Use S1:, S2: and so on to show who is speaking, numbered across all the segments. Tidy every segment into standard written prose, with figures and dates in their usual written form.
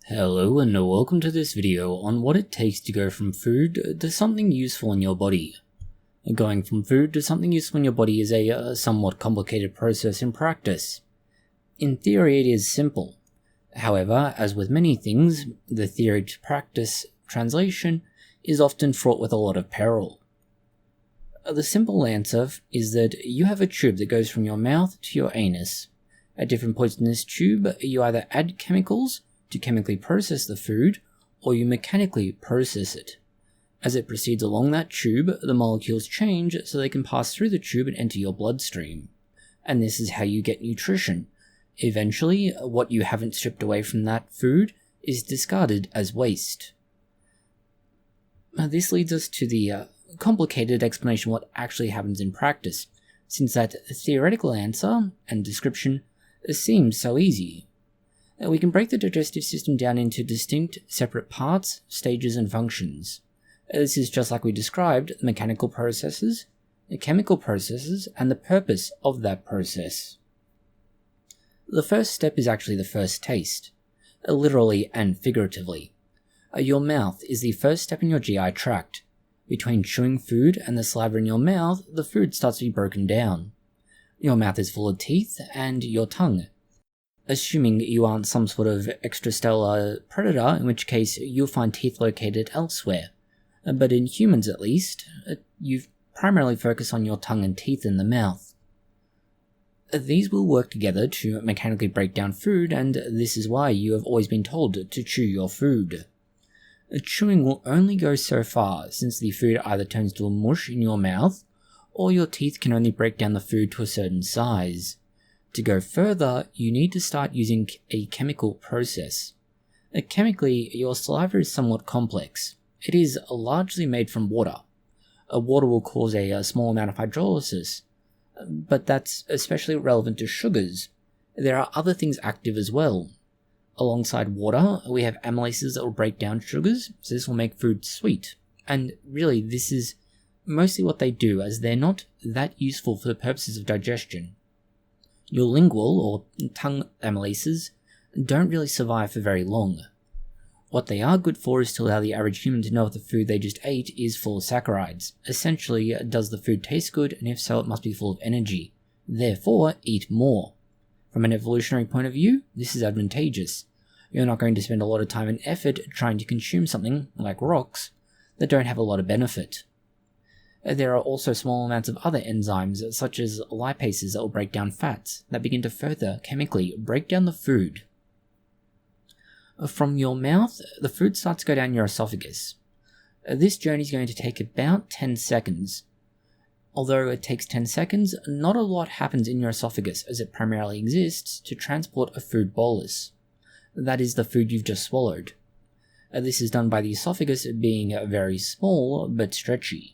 S1: Hello and welcome to this video on what it takes to go from food to something useful in your body. Going from food to something useful in your body is a somewhat complicated process in practice. In theory it is simple. However, as with many things, the theory to practice translation is often fraught with a lot of peril. The simple answer is that you have a tube that goes from your mouth to your anus. At different points in this tube, you either add chemicals to chemically process the food, or you mechanically process it. As it proceeds along that tube, the molecules change so they can pass through the tube and enter your bloodstream. And this is how you get nutrition. Eventually, what you haven't stripped away from that food is discarded as waste. Now, this leads us to the complicated explanation of what actually happens in practice, since that theoretical answer and description seems so easy. We can break the digestive system down into distinct, separate parts, stages, and functions. This is just like we described the mechanical processes, the chemical processes, and the purpose of that process. The first step is actually the first taste, literally and figuratively. Your mouth is the first step in your GI tract. Between chewing food and the saliva in your mouth, the food starts to be broken down. Your mouth is full of teeth and your tongue. Assuming you aren't some sort of extrastellar predator, in which case you'll find teeth located elsewhere. But in humans at least, you primarily focus on your tongue and teeth in the mouth. These will work together to mechanically break down food, and this is why you have always been told to chew your food. Chewing will only go so far, since the food either turns to a mush in your mouth, or your teeth can only break down the food to a certain size. To go further, you need to start using a chemical process. Chemically, your saliva is somewhat complex. It is largely made from water. Water will cause a small amount of hydrolysis, but that's especially relevant to sugars. There are other things active as well. Alongside water, we have amylases that will break down sugars, so this will make food sweet. And really, this is mostly what they do, as they're not that useful for the purposes of digestion. Your lingual or tongue amylases don't really survive for very long. What they are good for is to allow the average human to know if the food they just ate is full of saccharides. Essentially, does the food taste good, and if so, it must be full of energy. Therefore, eat more. From an evolutionary point of view, this is advantageous. You're not going to spend a lot of time and effort trying to consume something, like rocks, that don't have a lot of benefit. There are also small amounts of other enzymes, such as lipases that will break down fats, that begin to further chemically break down the food. From your mouth, the food starts to go down your esophagus. This journey is going to take about 10 seconds. Although it takes 10 seconds, not a lot happens in your esophagus, as it primarily exists to transport a food bolus. That is the food you've just swallowed. This is done by the esophagus being very small but stretchy.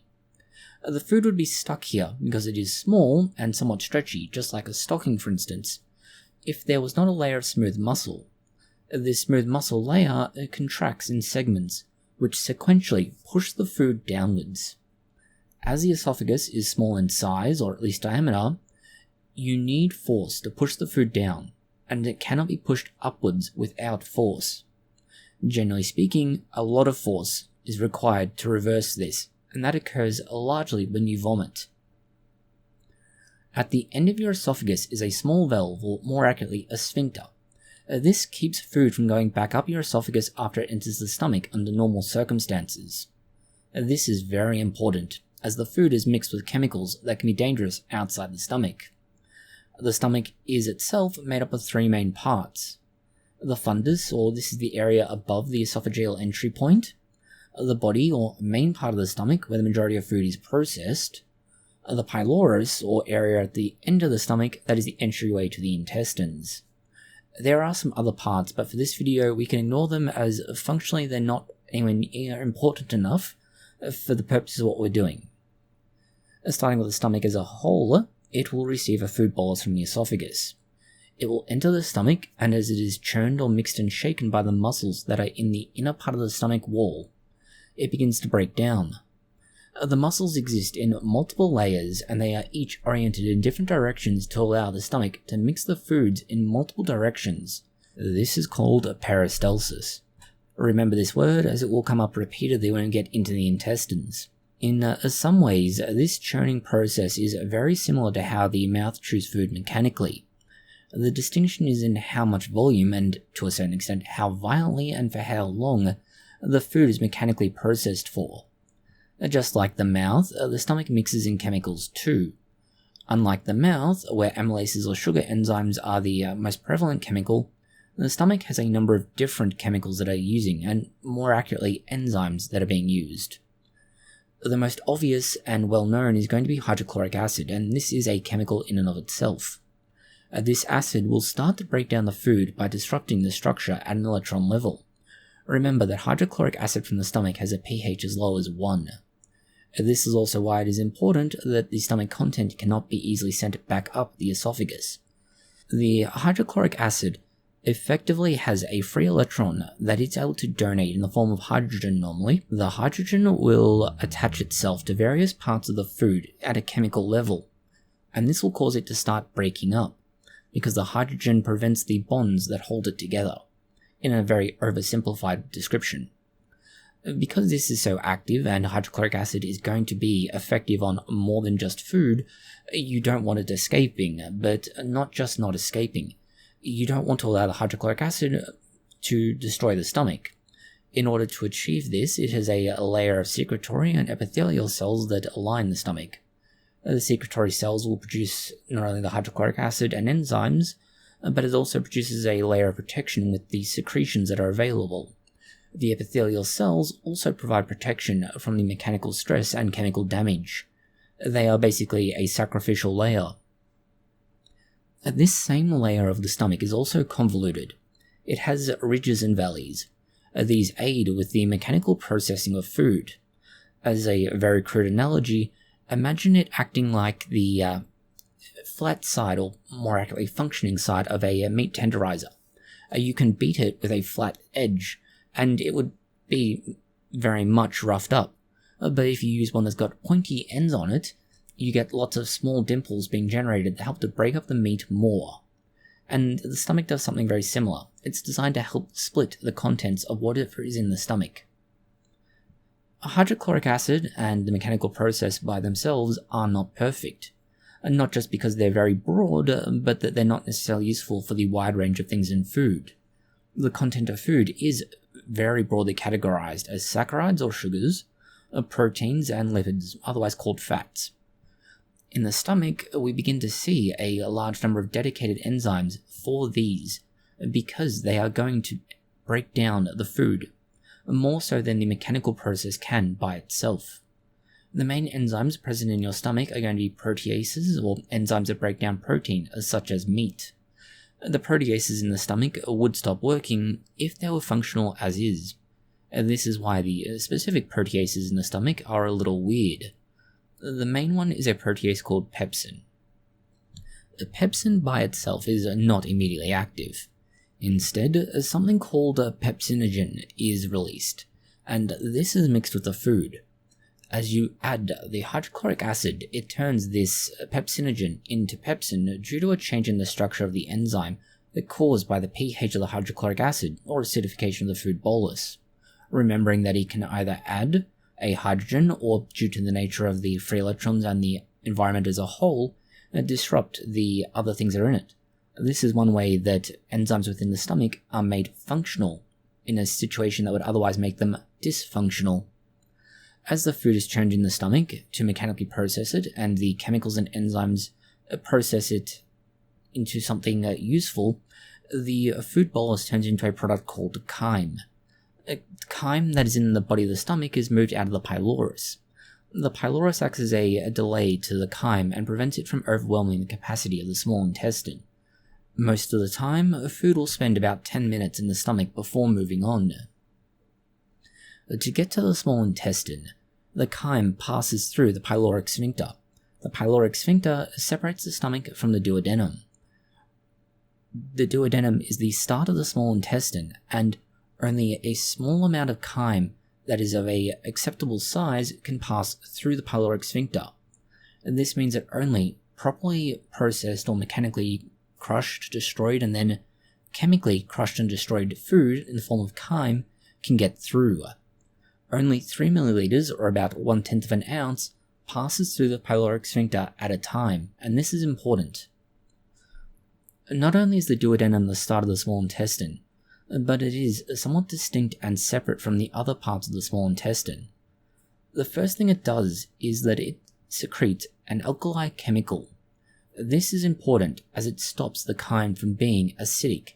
S1: The food would be stuck here because it is small and somewhat stretchy, just like a stocking for instance, if there was not a layer of smooth muscle. This smooth muscle layer contracts in segments, which sequentially push the food downwards. As the esophagus is small in size, or at least diameter, you need force to push the food down, and it cannot be pushed upwards without force. Generally speaking, a lot of force is required to reverse this, and that occurs largely when you vomit. At the end of your esophagus is a small valve, or more accurately, a sphincter. This keeps food from going back up your esophagus after it enters the stomach under normal circumstances. This is very important, as the food is mixed with chemicals that can be dangerous outside the stomach. The stomach is itself made up of three main parts. The fundus, or this is the area above the esophageal entry point. The body, or main part of the stomach, where the majority of food is processed. The pylorus, or area at the end of the stomach, that is the entryway to the intestines. There are some other parts, but for this video we can ignore them as functionally they're not anywhere near important enough for the purposes of what we're doing. Starting with the stomach as a whole, it will receive a food bolus from the esophagus. It will enter the stomach, and as it is churned or mixed and shaken by the muscles that are in the inner part of the stomach wall, it begins to break down. The muscles exist in multiple layers, and they are each oriented in different directions to allow the stomach to mix the foods in multiple directions, This is called peristalsis. Remember this word as it will come up repeatedly when we get into the intestines. In some ways, this churning process is very similar to how the mouth chews food mechanically. The distinction is in how much volume and, to a certain extent, how violently and for how long the food is mechanically processed for. Just like the mouth, the stomach mixes in chemicals too. Unlike the mouth, where amylases or sugar enzymes are the most prevalent chemical, the stomach has a number of different chemicals that are using, and more accurately, enzymes that are being used. The most obvious and well-known is going to be hydrochloric acid, and this is a chemical in and of itself. This acid will start to break down the food by disrupting the structure at an electron level. Remember that hydrochloric acid from the stomach has a pH as low as 1. This is also why it is important that the stomach content cannot be easily sent back up the esophagus. The hydrochloric acid effectively has a free electron that it's able to donate in the form of hydrogen normally. The hydrogen will attach itself to various parts of the food at a chemical level, and this will cause it to start breaking up, because the hydrogen prevents the bonds that hold it together, in a very oversimplified description. Because this is so active and hydrochloric acid is going to be effective on more than just food, you don't want it escaping, but not just not escaping. You don't want to allow the hydrochloric acid to destroy the stomach. In order to achieve this, it has a layer of secretory and epithelial cells that line the stomach. The secretory cells will produce not only the hydrochloric acid and enzymes, but it also produces a layer of protection with the secretions that are available. The epithelial cells also provide protection from the mechanical stress and chemical damage. They are basically a sacrificial layer. This same layer of the stomach is also convoluted. It has ridges and valleys. These aid with the mechanical processing of food. As a very crude analogy, imagine it acting like the flat side, or more accurately functioning side, of a meat tenderizer. You can beat it with a flat edge, and it would be very much roughed up. But if you use one that's got pointy ends on it, you get lots of small dimples being generated that help to break up the meat more. And the stomach does something very similar. It's designed to help split the contents of whatever is in the stomach. Hydrochloric acid and the mechanical process by themselves are not perfect. And not just because they're very broad, but that they're not necessarily useful for the wide range of things in food. The content of food is very broadly categorized as saccharides or sugars, proteins and lipids, otherwise called fats. In the stomach, we begin to see a large number of dedicated enzymes for these, because they are going to break down the food, more so than the mechanical process can by itself. The main enzymes present in your stomach are going to be proteases, or enzymes that break down protein, such as meat. The proteases in the stomach would stop working if they were functional as is. This is why the specific proteases in the stomach are a little weird. The main one is a protease called pepsin. Pepsin by itself is not immediately active. Instead, something called pepsinogen is released, and this is mixed with the food. As you add the hydrochloric acid, it turns this pepsinogen into pepsin due to a change in the structure of the enzyme that caused by the pH of the hydrochloric acid or acidification of the food bolus. Remembering that it can either add a hydrogen, or due to the nature of the free electrons and the environment as a whole, disrupt the other things that are in it. This is one way that enzymes within the stomach are made functional in a situation that would otherwise make them dysfunctional. As the food is churned in the stomach to mechanically process it, and the chemicals and enzymes process it into something useful, the food bolus turns into a product called chyme. Chyme that is in the body of the stomach is moved out of the pylorus. The pylorus acts as a delay to the chyme and prevents it from overwhelming the capacity of the small intestine. Most of the time, food will spend about 10 minutes in the stomach before moving on. To get to the small intestine, the chyme passes through the pyloric sphincter. The pyloric sphincter separates the stomach from the duodenum. The duodenum is the start of the small intestine, and only a small amount of chyme that is of a acceptable size can pass through the pyloric sphincter. And this means that only properly processed or mechanically crushed, destroyed, and then chemically crushed and destroyed food in the form of chyme can get through. Only 3 milliliters, or about 1/10 of an ounce, passes through the pyloric sphincter at a time, and this is important. Not only is the duodenum the start of the small intestine, but it is somewhat distinct and separate from the other parts of the small intestine. The first thing it does is that it secretes an alkali chemical. This is important as it stops the chyme from being acidic,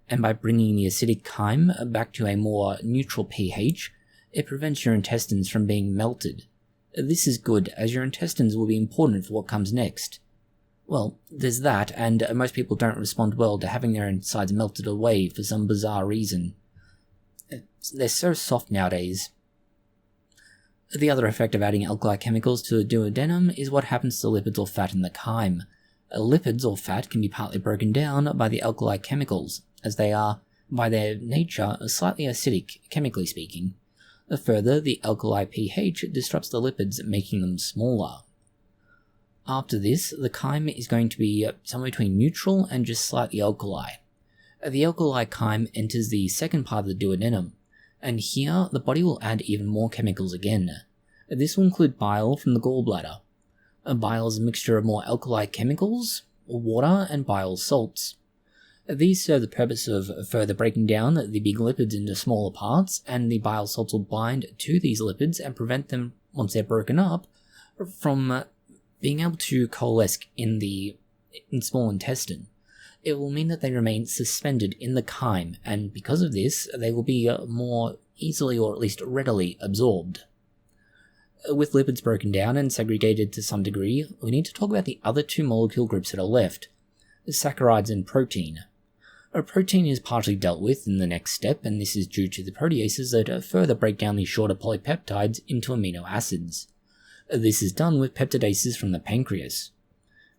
S1: and by bringing the acidic chyme back to a more neutral pH, it prevents your intestines from being melted. This is good, as your intestines will be important for what comes next. Well, there's that, and most people don't respond well to having their insides melted away for some bizarre reason. They're so soft nowadays. The other effect of adding alkali chemicals to the duodenum is what happens to lipids or fat in the chyme. Lipids or fat can be partly broken down by the alkali chemicals, as they are, by their nature, slightly acidic, chemically speaking. Further, the alkali pH disrupts the lipids, making them smaller. After this, the chyme is going to be somewhere between neutral and just slightly alkali. The alkali chyme enters the second part of the duodenum, and here the body will add even more chemicals again. This will include bile from the gallbladder. Bile is a mixture of more alkali chemicals, water, and bile salts. These serve the purpose of further breaking down the big lipids into smaller parts, and the bile salts will bind to these lipids and prevent them, once they're broken up, from being able to coalesce in small intestine. It will mean that they remain suspended in the chyme, and because of this, they will be more easily, or at least readily, absorbed. With lipids broken down and segregated to some degree, we need to talk about the other two molecule groups that are left, saccharides and protein. Protein is partially dealt with in the next step, and this is due to the proteases that further break down these shorter polypeptides into amino acids. This is done with peptidases from the pancreas.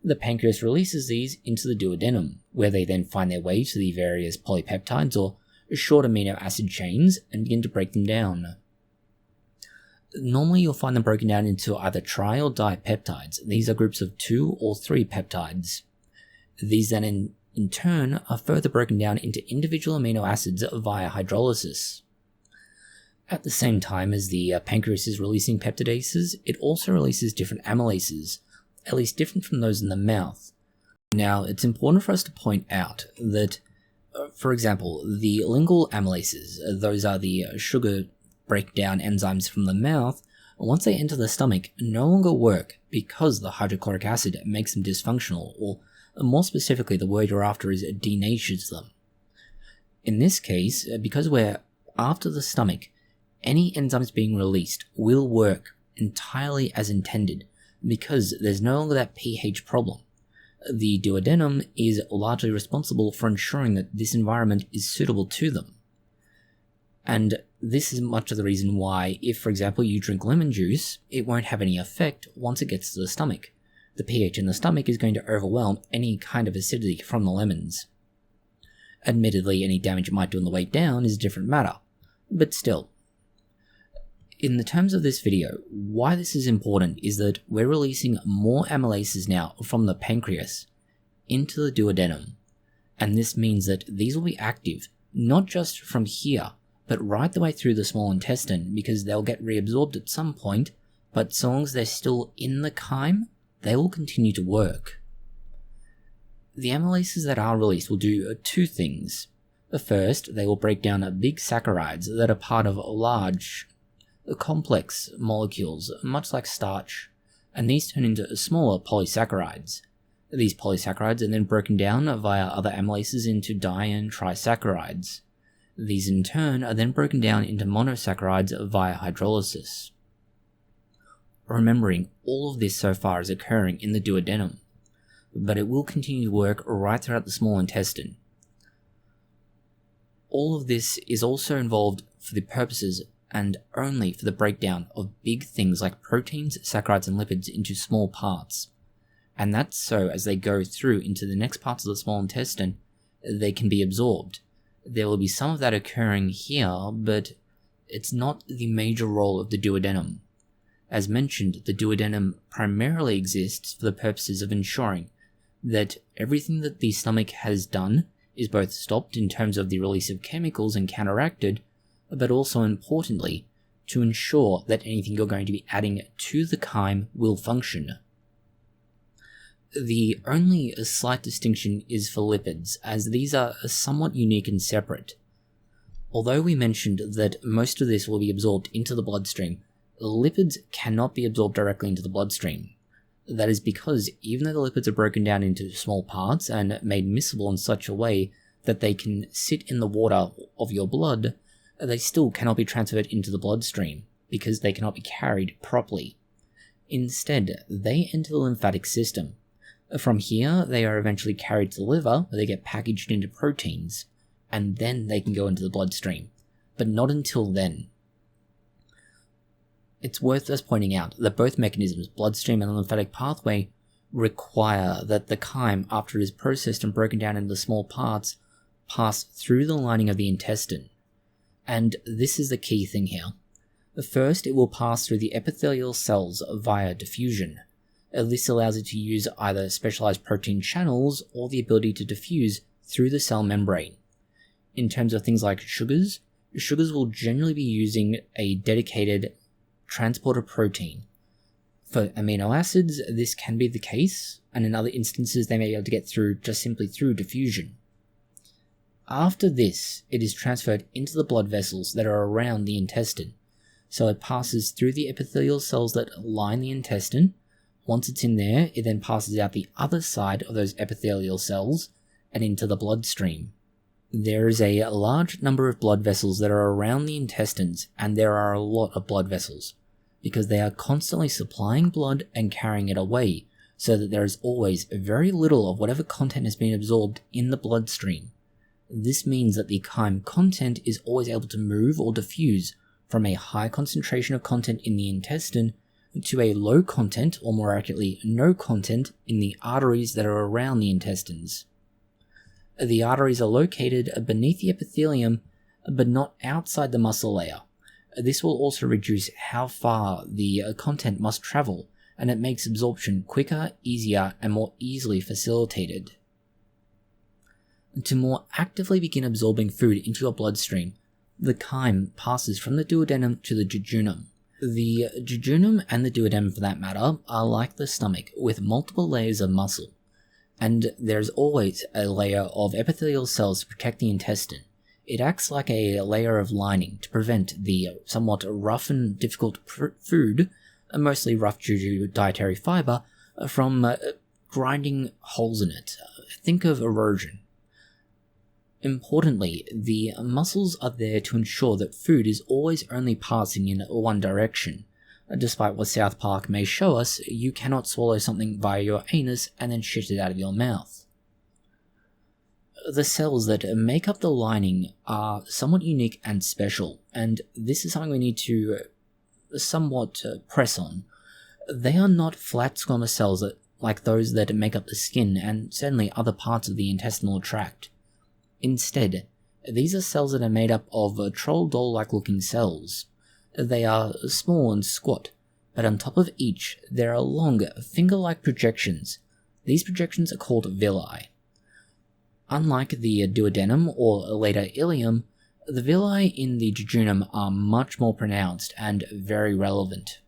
S1: The pancreas releases these into the duodenum, where they then find their way to the various polypeptides or short amino acid chains and begin to break them down. Normally you'll find them broken down into either tri or dipeptides. These are groups of 2 or 3 peptides. These then in turn are further broken down into individual amino acids via hydrolysis. At the same time as the pancreas is releasing peptidases, it also releases different amylases, at least different from those in the mouth. Now, it's important for us to point out that, for example, the lingual amylases, those are the sugar breakdown enzymes from the mouth, once they enter the stomach, no longer work because the hydrochloric acid makes them dysfunctional, or more specifically, the word you're after is denatures them. In this case, because we're after the stomach, any enzymes being released will work entirely as intended because there's no longer that pH problem. The duodenum is largely responsible for ensuring that this environment is suitable to them. And this is much of the reason why, if for example you drink lemon juice, it won't have any effect once it gets to the stomach. The pH in the stomach is going to overwhelm any kind of acidity from the lemons. Admittedly, any damage it might do on the way down is a different matter, but still. In the terms of this video, why this is important is that we're releasing more amylases now from the pancreas into the duodenum, and this means that these will be active not just from here, but right the way through the small intestine, because they'll get reabsorbed at some point, but so long as they're still in the chyme, they will continue to work. The amylases that are released will do 2 things. First, they will break down big saccharides that are part of large, complex molecules, much like starch, and these turn into smaller polysaccharides. These polysaccharides are then broken down via other amylases into di- and trisaccharides. These in turn are then broken down into monosaccharides via hydrolysis. Remembering, all of this so far is occurring in the duodenum, but it will continue to work right throughout the small intestine. All of this is also involved for the purposes and only for the breakdown of big things like proteins, saccharides, and lipids into small parts. And that's so as they go through into the next parts of the small intestine, they can be absorbed. There will be some of that occurring here, but it's not the major role of the duodenum. As mentioned, the duodenum primarily exists for the purposes of ensuring that everything that the stomach has done is both stopped in terms of the release of chemicals and counteracted, but also importantly, to ensure that anything you're going to be adding to the chyme will function. The only slight distinction is for lipids, as these are somewhat unique and separate. Although we mentioned that most of this will be absorbed into the bloodstream, lipids cannot be absorbed directly into the bloodstream. That is because even though the lipids are broken down into small parts and made miscible in such a way that they can sit in the water of your blood, they still cannot be transferred into the bloodstream because they cannot be carried properly. Instead, they enter the lymphatic system. From here, they are eventually carried to the liver, where they get packaged into proteins, and then they can go into the bloodstream, but not until then. It's worth us pointing out that both mechanisms, bloodstream and the lymphatic pathway, require that the chyme, after it is processed and broken down into small parts, pass through the lining of the intestine. And this is the key thing here. First, it will pass through the epithelial cells via diffusion. This allows it to use either specialized protein channels or the ability to diffuse through the cell membrane. In terms of things like sugars will generally be using a dedicated transporter protein. For amino acids, this can be the case, and in other instances they may be able to get through just simply through diffusion. After this, it is transferred into the blood vessels that are around the intestine. So it passes through the epithelial cells that line the intestine. Once it's in there, it then passes out the other side of those epithelial cells and into the bloodstream. There is a large number of blood vessels that are around the intestines, and there are a lot of blood vessels, because they are constantly supplying blood and carrying it away, so that there is always very little of whatever content has been absorbed in the bloodstream. This means that the chyme content is always able to move or diffuse from a high concentration of content in the intestine to a low content, or more accurately, no content, in the arteries that are around the intestines. The arteries are located beneath the epithelium, but not outside the muscle layer. This will also reduce how far the content must travel, and it makes absorption quicker, easier, and more easily facilitated. To more actively begin absorbing food into your bloodstream, the chyme passes from the duodenum to the jejunum. The jejunum, and the duodenum for that matter, are like the stomach, with multiple layers of muscle, and there's always a layer of epithelial cells to protect the intestine. It acts like a layer of lining to prevent the somewhat rough and difficult food, mostly rough due to dietary fiber, from grinding holes in it. Think of erosion. Importantly, the muscles are there to ensure that food is always only passing in one direction. Despite what South Park may show us, you cannot swallow something via your anus and then shit it out of your mouth. The cells that make up the lining are somewhat unique and special, and this is something we need to somewhat press on. They are not flat squamous cells like those that make up the skin and certainly other parts of the intestinal tract. Instead, these are cells that are made up of troll doll-like looking cells. They are small and squat, but on top of each there are long, finger-like projections. These projections are called villi. Unlike the duodenum or later ileum, the villi in the jejunum are much more pronounced and very relevant.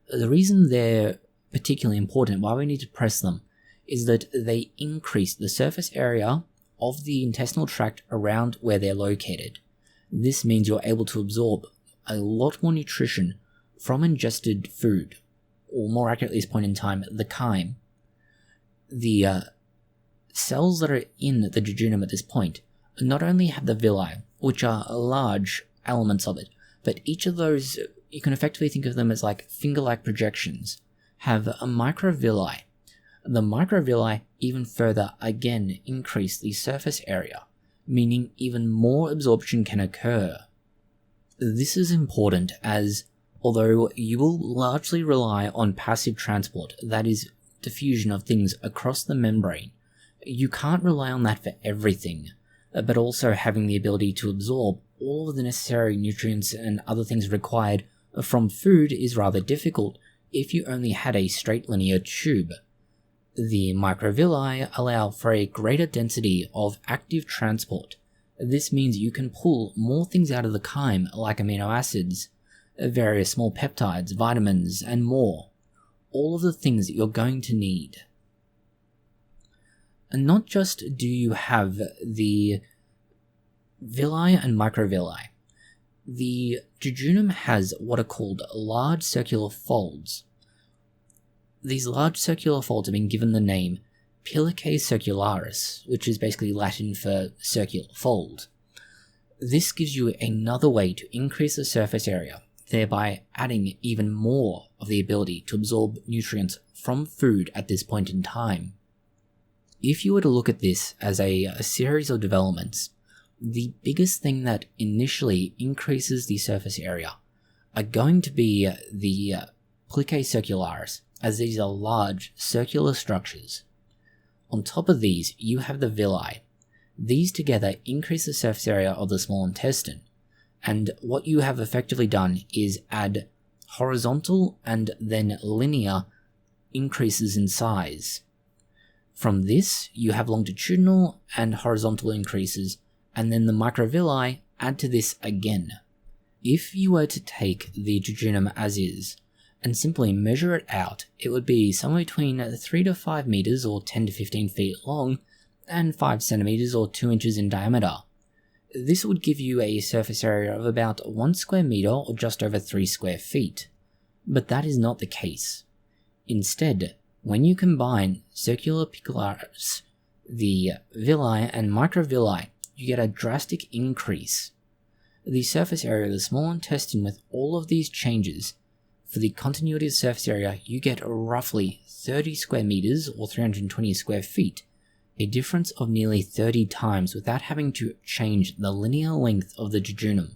S1: The reason they're particularly important, why we need to press them, is that they increase the surface area of the intestinal tract around where they're located. This means you're able to absorb a lot more nutrition from ingested food, or more accurately at this point in time, the chyme. The cells that are in the jejunum at this point not only have the villi, which are large elements of it, but each of those, you can effectively think of them as like finger-like projections, have a microvilli. The microvilli even further again increase the surface area, meaning even more absorption can occur. This is important as, although you will largely rely on passive transport, that is, diffusion of things across the membrane, you can't rely on that for everything, but also having the ability to absorb all of the necessary nutrients and other things required from food is rather difficult if you only had a straight linear tube. The microvilli allow for a greater density of active transport. This means you can pull more things out of the chyme like amino acids, various small peptides, vitamins, and more. All of the things that you're going to need. And not just do you have the villi and microvilli. The jejunum has what are called large circular folds. These large circular folds have been given the name pellicae circularis, which is basically Latin for circular fold. This gives you another way to increase the surface area, thereby adding even more of the ability to absorb nutrients from food at this point in time. If you were to look at this as a series of developments, the biggest thing that initially increases the surface area are going to be the pellicae circularis, as these are large circular structures. On top of these, you have the villi. These together increase the surface area of the small intestine, and what you have effectively done is add horizontal and then linear increases in size. From this, you have longitudinal and horizontal increases, and then the microvilli add to this again. If you were to take the jejunum as is, and simply measure it out, it would be somewhere between 3 to 5 meters or 10 to 15 feet long, and 5 centimeters or 2 inches in diameter. This would give you a surface area of about 1 square meter or just over 3 square feet. But that is not the case. Instead, when you combine circular pilaris, the villi and microvilli, you get a drastic increase. The surface area of the small intestine with all of these changes, for the continuity of the surface area, you get roughly 30 square meters or 320 square feet, a difference of nearly 30 times without having to change the linear length of the jejunum.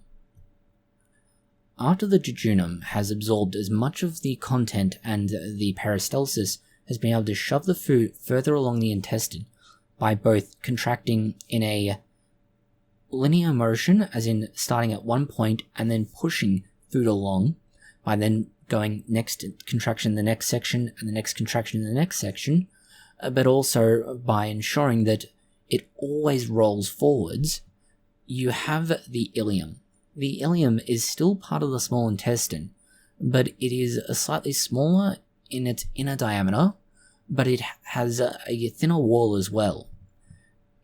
S1: After the jejunum has absorbed as much of the content and the peristalsis has been able to shove the food further along the intestine by both contracting in a linear motion, as in starting at one point and then pushing food along, by then going next contraction in the next section and the next contraction in the next section, but also by ensuring that it always rolls forwards, you have the ileum. The ileum is still part of the small intestine, but it is slightly smaller in its inner diameter, but it has a thinner wall as well.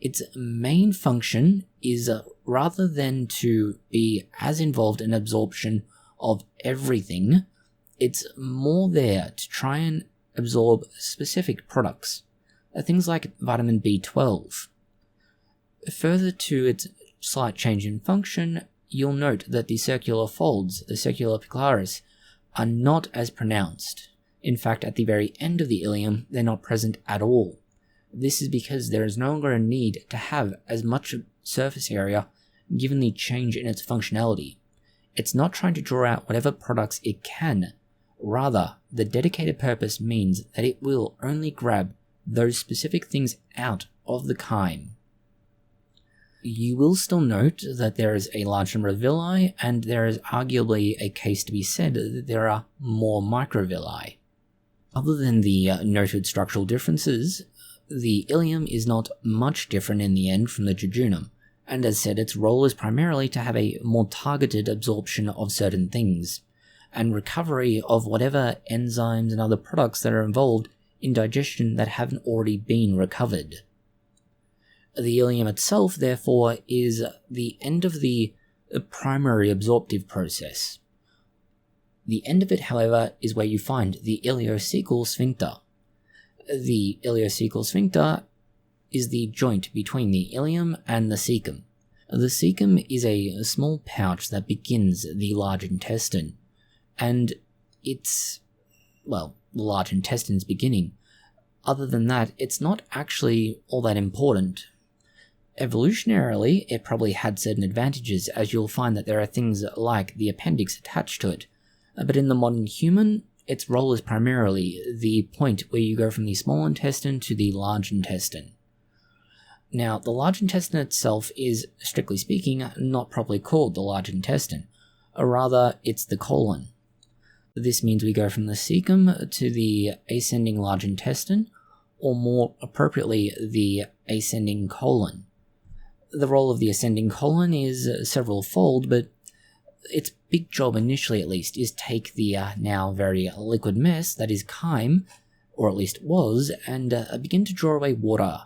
S1: Its main function is rather than to be as involved in absorption of everything, it's more there to try and absorb specific products, things like vitamin B12. Further to its slight change in function, you'll note that the circular folds, the circular pilaris, are not as pronounced. In fact, at the very end of the ileum, they're not present at all. This is because there is no longer a need to have as much surface area given the change in its functionality. It's not trying to draw out whatever products it can. Rather, the dedicated purpose means that it will only grab those specific things out of the chyme. You will still note that there is a large number of villi, and there is arguably a case to be said that there are more microvilli. Other than the noted structural differences, the ileum is not much different in the end from the jejunum, and as said, its role is primarily to have a more targeted absorption of certain things, and recovery of whatever enzymes and other products that are involved in digestion that haven't already been recovered. The ileum itself, therefore, is the end of the primary absorptive process. The end of it, however, is where you find the ileocecal sphincter. The ileocecal sphincter is the joint between the ileum and the cecum. The cecum is a small pouch that begins the large intestine, and it's, well, the large intestine's beginning. Other than that, it's not actually all that important. Evolutionarily, it probably had certain advantages, as you'll find that there are things like the appendix attached to it, but in the modern human, its role is primarily the point where you go from the small intestine to the large intestine. Now, the large intestine itself is, strictly speaking, not properly called the large intestine, or rather, it's the colon. This means we go from the cecum to the ascending large intestine, or more appropriately, the ascending colon. The role of the ascending colon is several-fold, but its big job, initially at least, is take the now very liquid mess that is chyme, or at least was, and begin to draw away water,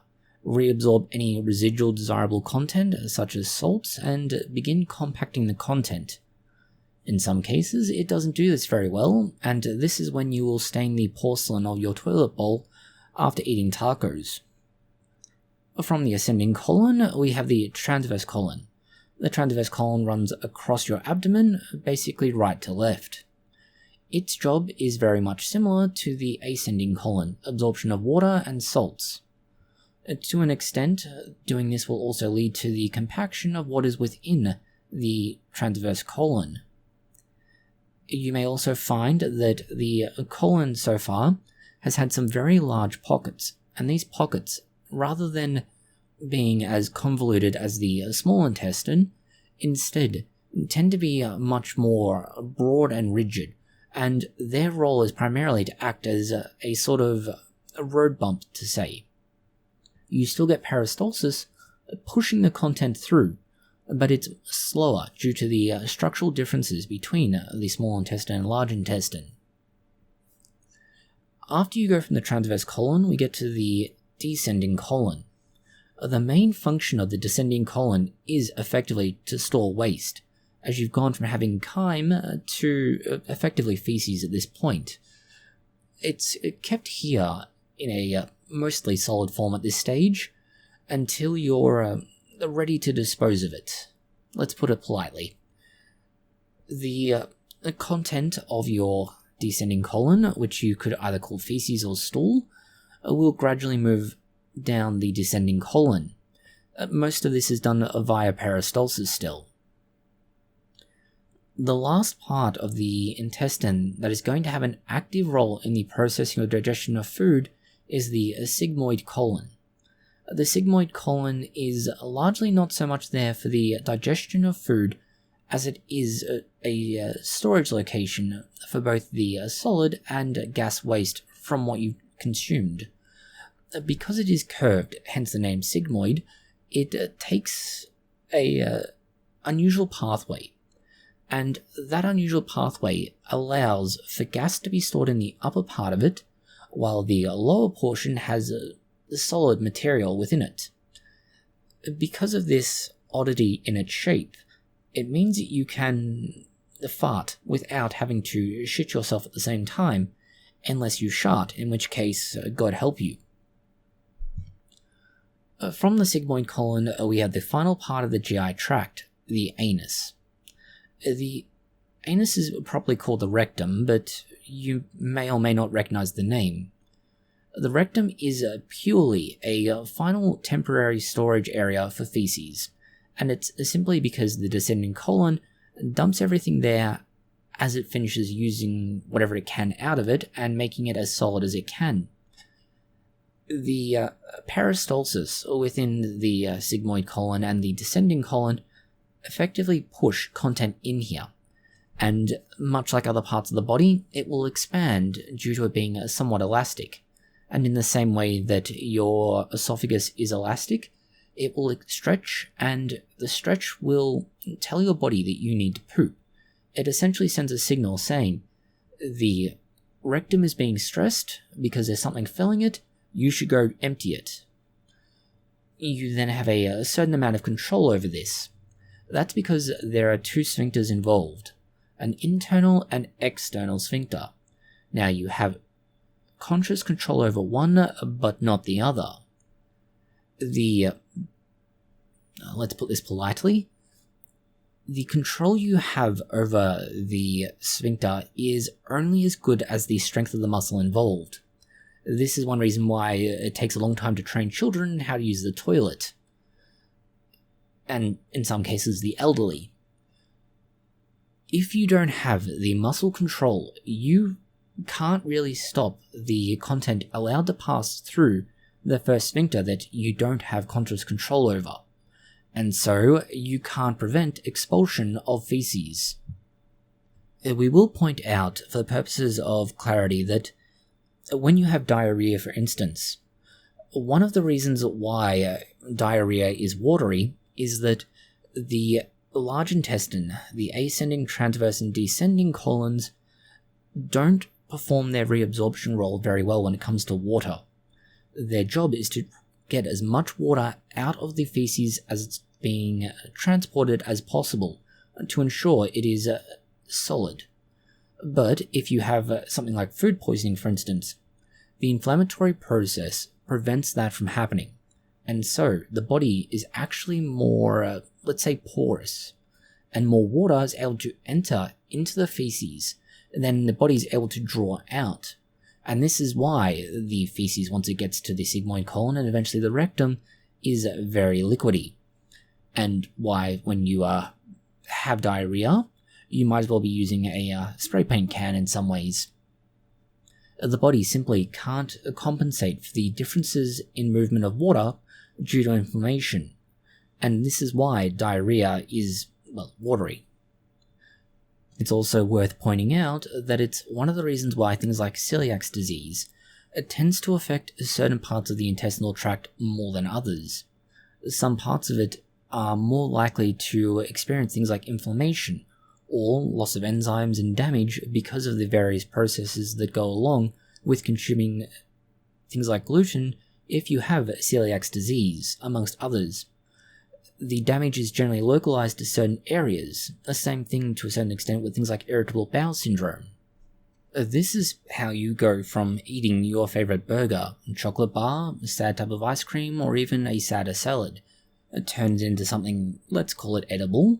S1: reabsorb any residual desirable content, such as salts, and begin compacting the content. In some cases, it doesn't do this very well, and this is when you will stain the porcelain of your toilet bowl after eating tacos. From the ascending colon, we have the transverse colon. The transverse colon runs across your abdomen, basically right to left. Its job is very much similar to the ascending colon, absorption of water and salts. To an extent, doing this will also lead to the compaction of what is within the transverse colon. You may also find that the colon so far has had some very large pockets, and these pockets, rather than being as convoluted as the small intestine, instead tend to be much more broad and rigid, and their role is primarily to act as a sort of a road bump, to say. You still get peristalsis pushing the content through, but it's slower due to the structural differences between the small intestine and large intestine. After you go from the transverse colon, we get to the descending colon. The main function of the descending colon is effectively to store waste, as you've gone from having chyme to effectively feces at this point. It's kept here in a mostly solid form at this stage until you're ready to dispose of it. Let's put it politely. The content of your descending colon, which you could either call feces or stool, will gradually move down the descending colon. Most of this is done via peristalsis still. The last part of the intestine that is going to have an active role in the processing or digestion of food is the sigmoid colon. The sigmoid colon is largely not so much there for the digestion of food as it is a storage location for both the solid and gas waste from what you've consumed. Because it is curved, hence the name sigmoid, it takes a unusual pathway, and that unusual pathway allows for gas to be stored in the upper part of it, while the lower portion has the solid material within it. Because of this oddity in its shape, it means that you can fart without having to shit yourself at the same time, unless you shart, in which case, God help you. From the sigmoid colon, we have the final part of the GI tract, the anus. The anus is properly called the rectum, but you may or may not recognize the name. The rectum is purely a final temporary storage area for feces, and it's simply because the descending colon dumps everything there as it finishes using whatever it can out of it and making it as solid as it can. The peristalsis within the sigmoid colon and the descending colon effectively push content in here, and much like other parts of the body, it will expand due to it being somewhat elastic. And in the same way that your esophagus is elastic, it will stretch, and the stretch will tell your body that you need to poop. It essentially sends a signal saying, the rectum is being stressed because there's something filling it, you should go empty it. You then have a certain amount of control over this. That's because there are two sphincters involved, an internal and external sphincter. Now you have conscious control over one, but not the other. Let's put this politely, the control you have over the sphincter is only as good as the strength of the muscle involved. This is one reason why it takes a long time to train children how to use the toilet, and in some cases the elderly. If you don't have the muscle control, you can't really stop the content allowed to pass through the first sphincter that you don't have conscious control over, and so you can't prevent expulsion of feces. We will point out, for the purposes of clarity, that when you have diarrhea, for instance, One of the reasons why diarrhea is watery is that the large intestine, the ascending, transverse, and descending colons don't perform their reabsorption role very well when it comes to water. Their job is to get as much water out of the feces as it's being transported as possible to ensure it is solid. But if you have something like food poisoning, for instance, the inflammatory process prevents that from happening. And so the body is actually more, let's say, porous, and more water is able to enter into the feces than the body is able to draw out. And this is why the feces, once it gets to the sigmoid colon and eventually the rectum, is very liquidy. And why when you have diarrhea, you might as well be using a spray paint can in some ways. The body simply can't compensate for the differences in movement of water due to inflammation. And this is why diarrhea is, well, watery. It's also worth pointing out that it's one of the reasons why things like celiac disease tends to affect certain parts of the intestinal tract more than others. Some parts of it are more likely to experience things like inflammation or loss of enzymes and damage because of the various processes that go along with consuming things like gluten if you have celiac disease, amongst others. The damage is generally localized to certain areas, the same thing to a certain extent with things like irritable bowel syndrome. This is how you go from eating your favorite burger, chocolate bar, a sad type of ice cream, or even a sadder salad. It turns into something, let's call it edible,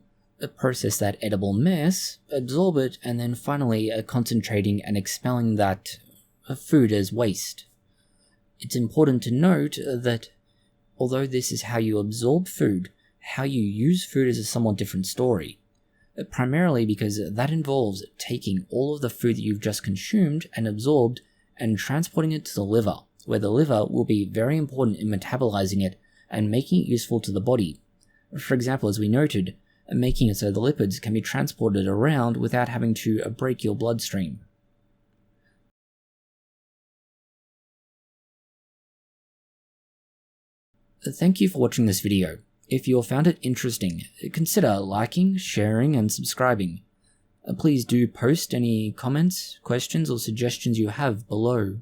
S1: process that edible mess, absorb it, and then finally concentrating and expelling that food as waste. It's important to note that although this is how you absorb food, how you use food is a somewhat different story. Primarily because that involves taking all of the food that you've just consumed and absorbed and transporting it to the liver, where the liver will be very important in metabolizing it and making it useful to the body. For example, as we noted, making it so the lipids can be transported around without having to break your bloodstream. Thank you for watching this video. If you found it interesting, consider liking, sharing, and subscribing. Please do post any comments, questions, or suggestions you have below.